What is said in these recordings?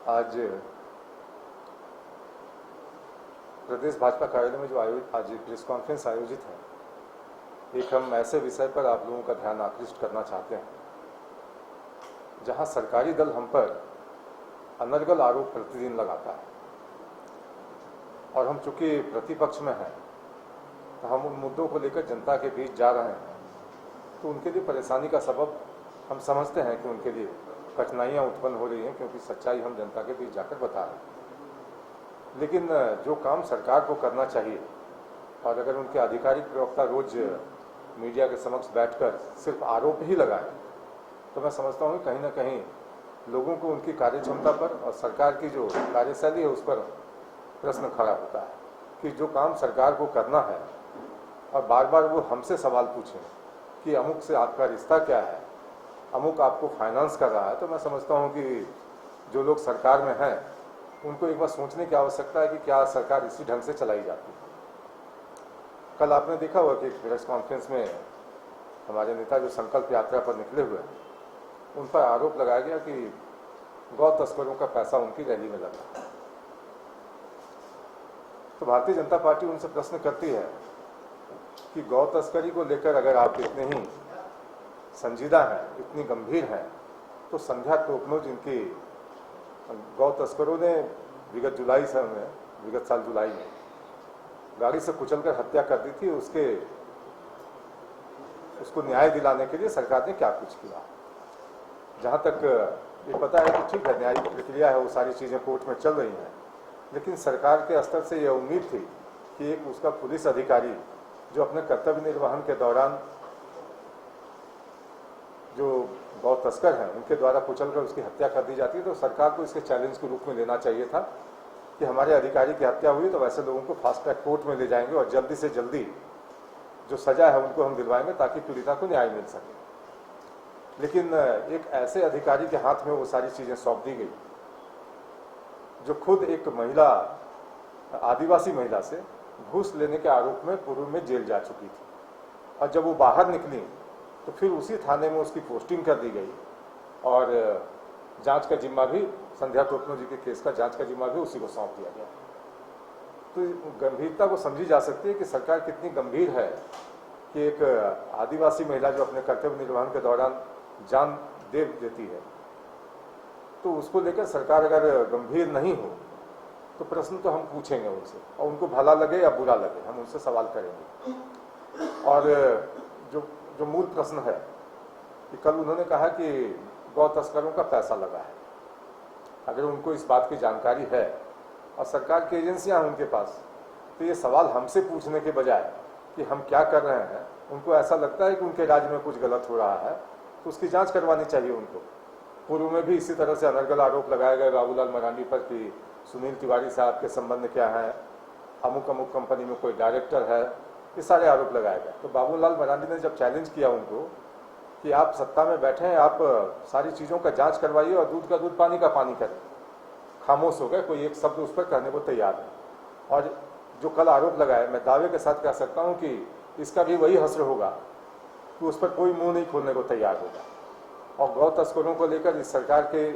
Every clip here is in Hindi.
आज प्रदेश भाजपा कार्यालय में जो आज प्रेस कॉन्फ्रेंस आयोजित है, एक हम ऐसे विषय पर आप लोगों का ध्यान आकृष्ट करना चाहते हैं जहां सरकारी दल हम पर अनर्गल आरोप प्रतिदिन लगाता है और हम चूंकि प्रतिपक्ष में हैं तो हम उन मुद्दों को लेकर जनता के बीच जा रहे हैं, तो उनके लिए परेशानी का सबब हम समझते हैं कि उनके लिए कठिनाइयां उत्पन्न हो रही हैं, क्योंकि सच्चाई हम जनता के बीच जाकर बता रहे हैं। लेकिन जो काम सरकार को करना चाहिए, और अगर उनके आधिकारिक प्रवक्ता रोज मीडिया के समक्ष बैठकर सिर्फ आरोप ही लगाए, तो मैं समझता हूँ कि कहीं ना कहीं लोगों को उनकी कार्यक्षमता पर और सरकार की जो कार्यशैली है उस पर प्रश्न खड़ा होता है कि जो काम सरकार को करना है और बार बार वो हमसे सवाल पूछें कि अमुक से आपका रिश्ता क्या है, अमुक आपको फाइनेंस कर रहा है, तो मैं समझता हूँ कि जो लोग सरकार में हैं उनको एक बार सोचने की आवश्यकता है कि क्या सरकार इसी ढंग से चलाई जाती है। कल आपने देखा होगा कि प्रेस कॉन्फ्रेंस में हमारे नेता जो संकल्प यात्रा पर निकले हुए हैं उन पर आरोप लगाया गया कि गौ तस्करों का पैसा उनकी रैली में लगा। तो भारतीय जनता पार्टी उनसे प्रश्न करती है कि गौ तस्करी को लेकर अगर आप इतने ही संजीदा हैं, इतनी गंभीर हैं, तो संध्या टोपनो जिनकी गौ तस्करों ने विगत साल जुलाई में गाड़ी से कुचलकर हत्या कर दी थी, उसको न्याय दिलाने के लिए सरकार ने क्या कुछ किया। जहां तक ये पता है कि ठीक है, न्यायिक प्रक्रिया है, वो सारी चीजें कोर्ट में चल रही हैं, लेकिन सरकार के स्तर से यह उम्मीद थी कि एक उसका पुलिस अधिकारी जो अपने कर्तव्य निर्वहन के दौरान जो गौ तस्कर हैं उनके द्वारा कुचलकर उसकी हत्या कर दी जाती है, तो सरकार को इसके चैलेंज के रूप में लेना चाहिए था कि हमारे अधिकारी की हत्या हुई तो वैसे लोगों को फास्ट ट्रैक कोर्ट में ले जाएंगे और जल्दी से जल्दी जो सजा है उनको हम दिलवाएंगे ताकि पीड़िता को न्याय मिल सके। लेकिन एक ऐसे अधिकारी के हाथ में वो सारी चीजें सौंप दी गई जो खुद एक महिला, आदिवासी महिला से घूस लेने के आरोप में पूर्व में जेल जा चुकी थी, और जब वो बाहर निकली तो फिर उसी थाने में उसकी पोस्टिंग कर दी गई और जांच का जिम्मा भी, संध्या टोपनो जी के केस का जांच का जिम्मा भी उसी को सौंप दिया गया। तो गंभीरता को समझी जा सकती है कि सरकार कितनी गंभीर है कि एक आदिवासी महिला जो अपने कर्तव्य निर्वहन के दौरान जान दे देती है, तो उसको लेकर सरकार अगर गंभीर नहीं हो तो प्रश्न तो हम पूछेंगे उनसे, और उनको भला लगे या बुरा लगे हम उनसे सवाल करेंगे। और जो मूल प्रश्न है कि कल उन्होंने कहा कि गौ तस्करों का पैसा लगा है, अगर उनको इस बात की जानकारी है और सरकार की एजेंसियां हैं उनके पास, तो ये सवाल हमसे पूछने के बजाय कि हम क्या कर रहे हैं, उनको ऐसा लगता है कि उनके राज्य में कुछ गलत हो रहा है तो उसकी जांच करवानी चाहिए उनको। पूर्व में भी इसी तरह से अनर्गल आरोप लगाए गए बाबूलाल मरांडी पर कि सुनील तिवारी साहब के संबंध क्या है, अमुक अमुक कंपनी में कोई डायरेक्टर है, ये सारे आरोप लगाए गए। तो बाबूलाल मरांडी ने जब चैलेंज किया उनको कि आप सत्ता में बैठे हैं, आप सारी चीज़ों का जांच करवाइए और दूध का दूध पानी का पानी करें, खामोश हो गए, कोई एक शब्द उस पर कहने को तैयार है। और जो कल आरोप लगाए, मैं दावे के साथ कह सकता हूँ कि इसका भी वही हश्र होगा कि उस पर कोई मुंह नहीं खोलने को तैयार होगा। और गौ तस्करों को लेकर इस सरकार के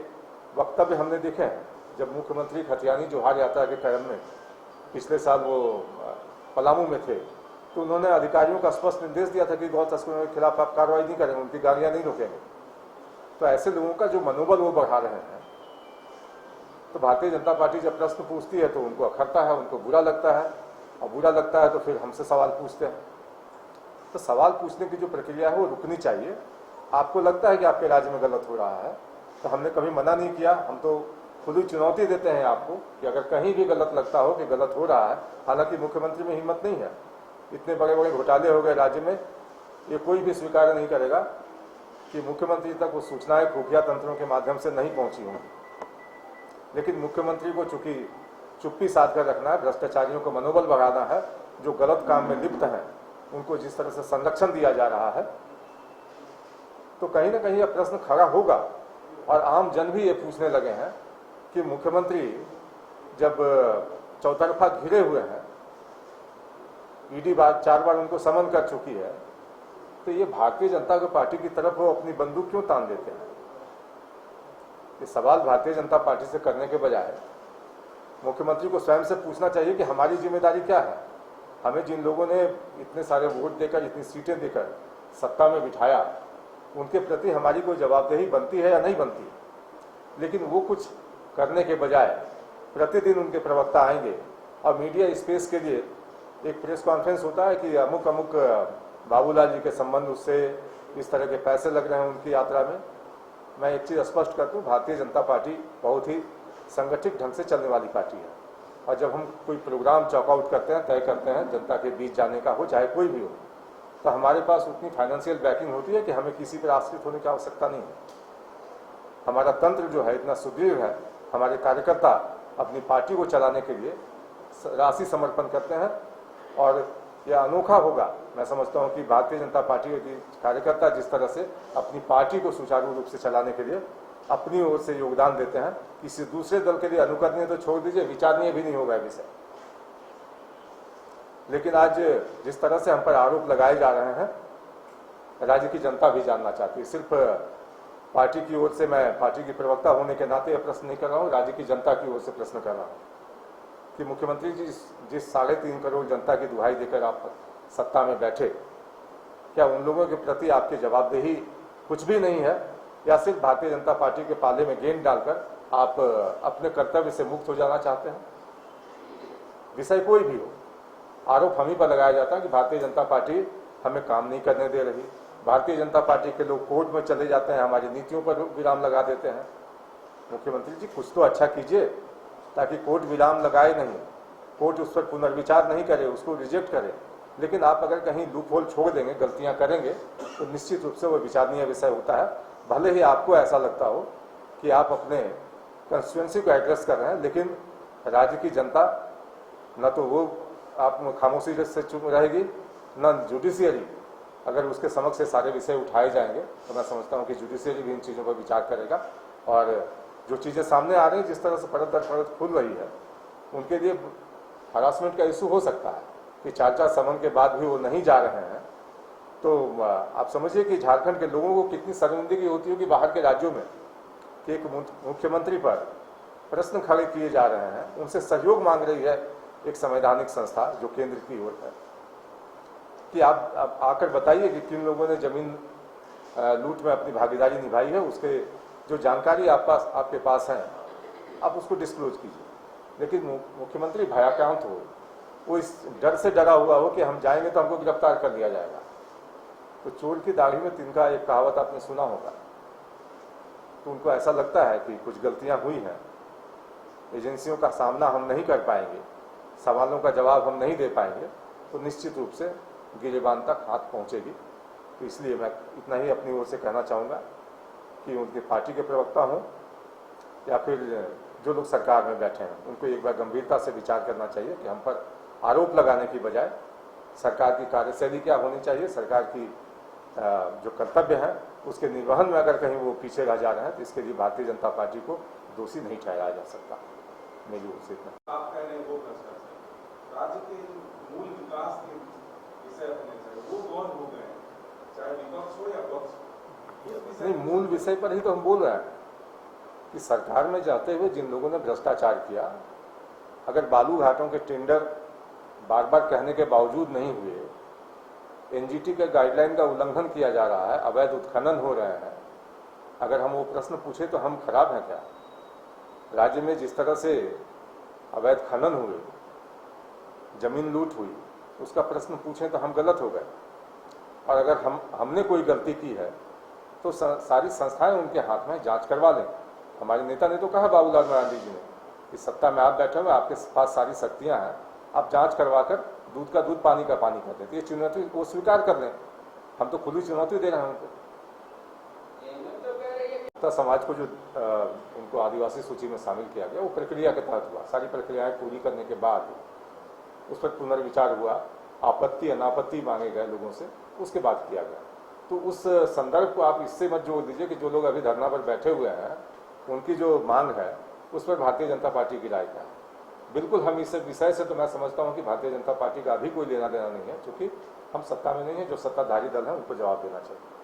वक्तव्य हमने देखे हैं। जब मुख्यमंत्री खतियानी जोहार यात्रा के क्रम में पिछले साल वो पलामू में थे, तो उन्होंने अधिकारियों का स्पष्ट निर्देश दिया था कि गौ तस्करों के खिलाफ आप कार्रवाई नहीं करेंगे, उनकी गाड़ियां नहीं रोकेंगे। तो ऐसे लोगों का जो मनोबल वो बढ़ा रहे हैं, तो भारतीय जनता पार्टी जब प्रश्न पूछती है तो उनको अखरता है, उनको बुरा लगता है, और बुरा लगता है तो फिर हमसे सवाल पूछते हैं। तो सवाल पूछने की जो प्रक्रिया है वो रुकनी चाहिए। आपको लगता है कि आपके राज्य में गलत हो रहा है तो हमने कभी मना नहीं किया, हम तो खुली चुनौती देते हैं आपको कि अगर कहीं भी गलत लगता हो कि गलत हो रहा है, हालांकि मुख्यमंत्री में हिम्मत नहीं है, इतने बड़े बड़े घोटाले हो गए राज्य में, ये कोई भी स्वीकार नहीं करेगा कि मुख्यमंत्री तक वो सूचनाएं खुफिया तंत्रों के माध्यम से नहीं पहुंची होंगी। लेकिन मुख्यमंत्री को चूंकि चुप्पी साध कर रखना है, भ्रष्टाचारियों को मनोबल बढ़ाना है, जो गलत काम में लिप्त हैं उनको जिस तरह से संरक्षण दिया जा रहा है, तो कहीं ना कहीं यह प्रश्न खड़ा होगा। और आम जन भी ये पूछने लगे हैं कि मुख्यमंत्री जब चौतरफा घिरे हुए हैं, ईडी 4 बार उनको समन कर चुकी है, तो ये भारतीय जनता पार्टी की तरफ वो अपनी बंदूक क्यों तान देते हैं। ये सवाल भारतीय जनता पार्टी से करने के बजाय मुख्यमंत्री को स्वयं से पूछना चाहिए कि हमारी जिम्मेदारी क्या है। हमें जिन लोगों ने इतने सारे वोट देकर, इतनी सीटें देकर सत्ता में बिठाया, उनके प्रति हमारी कोई जवाबदेही बनती है या नहीं बनती। लेकिन वो कुछ करने के बजाय प्रतिदिन उनके प्रवक्ता आएंगे और मीडिया स्पेस के लिए एक प्रेस कॉन्फ्रेंस होता है कि अमुक अमुक बाबूलाल जी के संबंध, उससे इस तरह के पैसे लग रहे हैं उनकी यात्रा में। मैं एक चीज़ स्पष्ट कर दूं, भारतीय जनता पार्टी बहुत ही संगठित ढंग से चलने वाली पार्टी है और जब हम कोई प्रोग्राम चॉकआउट करते हैं, तय करते हैं जनता के बीच जाने का हो, चाहे कोई भी हो, तो हमारे पास उतनी फाइनेंशियल बैकिंग होती है कि हमें किसी पर आश्रित होने की आवश्यकता नहीं है। हमारा तंत्र जो है इतना सुदृढ़ है, हमारे कार्यकर्ता अपनी पार्टी को चलाने के लिए राशि समर्पण करते हैं और यह अनोखा होगा। मैं समझता हूं कि भारतीय जनता पार्टी के कार्यकर्ता जिस तरह से अपनी पार्टी को सुचारू रूप से चलाने के लिए अपनी ओर से योगदान देते हैं, किसी दूसरे दल के लिए अनुकरणीय तो छोड़ दीजिए, विचारणीय भी नहीं होगा विषय। लेकिन आज जिस तरह से हम पर आरोप लगाए जा रहे हैं, राज्य की जनता भी जानना चाहती है। सिर्फ पार्टी की ओर से, मैं पार्टी की प्रवक्ता होने के नाते यह प्रश्न नहीं कर रहा हूँ, राज्य की जनता की ओर से प्रश्न कर रहा हूँ कि मुख्यमंत्री जी जिस 3.5 करोड़ जनता की दुहाई देकर आप सत्ता में बैठे, क्या उन लोगों के प्रति आपकी जवाबदेही कुछ भी नहीं है, या सिर्फ भारतीय जनता पार्टी के पाले में गेंद डालकर आप अपने कर्तव्य से मुक्त हो जाना चाहते हैं? विषय कोई भी हो, आरोप हम ही पर लगाया जाता है कि भारतीय जनता पार्टी हमें काम नहीं करने दे रही, भारतीय जनता पार्टी के लोग कोर्ट में चले जाते हैं, हमारी नीतियों पर विराम लगा देते हैं। मुख्यमंत्री जी कुछ तो अच्छा कीजिए ताकि कोर्ट विराम लगाए नहीं, कोर्ट उस पर पुनर्विचार नहीं करे, उसको रिजेक्ट करे। लेकिन आप अगर कहीं लूप होल छोड़ देंगे, गलतियां करेंगे, तो निश्चित रूप से वो विचारणीय विषय होता है। भले ही आपको ऐसा लगता हो कि आप अपने कंस्टिट्यूएंसी को एड्रेस कर रहे हैं, लेकिन राज्य की जनता न तो वो आप खामोशी से चुप रहेगी, न जुडिशियरी अगर उसके समक्ष से सारे विषय उठाए जाएंगे तो मैं समझता हूं कि जुडिशियरी भी इन चीज़ों पर विचार करेगा। और जो चीज़ें सामने आ रही हैं, जिस तरह से परत दर परत खुल रही है, उनके लिए हरासमेंट का इशू हो सकता है कि 4 समन के बाद भी वो नहीं जा रहे हैं। तो आप समझिए कि झारखंड के लोगों को कितनी शर्मिंदगी होती होगी बाहर के राज्यों में कि एक मुख्यमंत्री पर प्रश्न खड़े किए जा रहे हैं, उनसे सहयोग मांग रही है एक संवैधानिक संस्था जो केंद्र की ओर है, कि आप आकर बताइए कि किन लोगों ने जमीन लूट में अपनी भागीदारी निभाई है, उसके जो जानकारी आपके पास है आप उसको डिस्क्लोज कीजिए। लेकिन मुख्यमंत्री भयाक्रांत हो, वो इस डर से डरा हुआ हो कि हम जाएंगे तो हमको गिरफ्तार कर लिया जाएगा। तो चोर की दाढ़ी में तिनका, एक कहावत आपने सुना होगा। तो उनको ऐसा लगता है कि कुछ गलतियां हुई हैं, एजेंसियों का सामना हम नहीं कर पाएंगे, सवालों का जवाब हम नहीं दे पाएंगे, तो निश्चित रूप से गिरेबान तक हाथ पहुंचेगी। तो इसलिए मैं इतना ही अपनी ओर से कहना चाहूँगा कि उनकी पार्टी के प्रवक्ता हों या फिर जो लोग सरकार में बैठे हैं, उनको एक बार गंभीरता से विचार करना चाहिए कि हम पर आरोप लगाने की बजाय सरकार की कार्यशैली क्या होनी चाहिए, सरकार की जो कर्तव्य है उसके निर्वहन में अगर कहीं वो पीछे रह जा रहे हैं तो इसके लिए भारतीय जनता पार्टी को दोषी नहीं ठहराया जा सकता। मेरी ओर से इतना। आप कह रहे हैं वो राज्य के मूल विकास के विषय अपने वो कौन हो गए, चाहे विपक्ष हो या पक्ष? नहीं, मूल विषय पर ही तो हम बोल रहे हैं कि सरकार में जाते हुए जिन लोगों ने भ्रष्टाचार किया, अगर बालू घाटों के टेंडर बार बार कहने के बावजूद नहीं हुए, एनजीटी के गाइडलाइन का उल्लंघन किया जा रहा है, अवैध उत्खनन हो रहे हैं, अगर हम वो प्रश्न पूछे तो हम खराब हैं क्या? राज्य में जिस तरह से अवैध खनन हुए, जमीन लूट हुई, उसका प्रश्न पूछें तो हम गलत हो गए। और अगर हमने कोई गलती की है तो सारी संस्थाएं उनके हाथ में जांच करवा लें। हमारे नेता ने तो कहा, बाबूलाल मरांडी जी ने, कि सत्ता में आप बैठे हुए, आपके पास सारी शक्तियां हैं, आप जांच करवाकर दूध का दूध पानी का पानी कर देते। ये चुनौती वो स्वीकार कर लें, हम तो खुली चुनौती दे रहे हैं उनको। समाज को जो उनको आदिवासी सूची में शामिल किया गया वो प्रक्रिया के तहत हुआ, सारी प्रक्रियाएं पूरी करने के बाद उस पर पुनर्विचार हुआ, आपत्ति अनापत्ति मांगे गए लोगों से, उसके बाद किया गया। तो उस संदर्भ को आप इससे मत जोड़ दीजिए कि जो लोग अभी धरना पर बैठे हुए हैं उनकी जो मांग है उस पर भारतीय जनता पार्टी की राय क्या है। बिल्कुल हम इस विषय से तो मैं समझता हूं कि भारतीय जनता पार्टी का अभी कोई लेना देना नहीं है, क्योंकि हम सत्ता में नहीं है, जो सत्ताधारी दल है उनको जवाब देना चाहिए।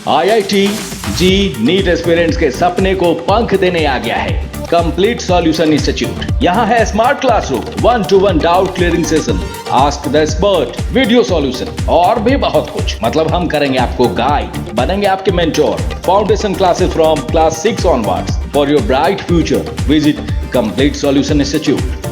IIT जी नीट एस्पिरेंट्स के सपने को पंख देने आ गया है कंप्लीट सॉल्यूशन इंस्टीट्यूट। यहाँ है smart classroom, 1-to-1 doubt clearing session, ask the expert, video solution और भी बहुत कुछ। मतलब हम करेंगे आपको गाइड, बनेंगे आपके mentor. Foundation classes from class 6 onwards for your bright future. Visit complete solution institute.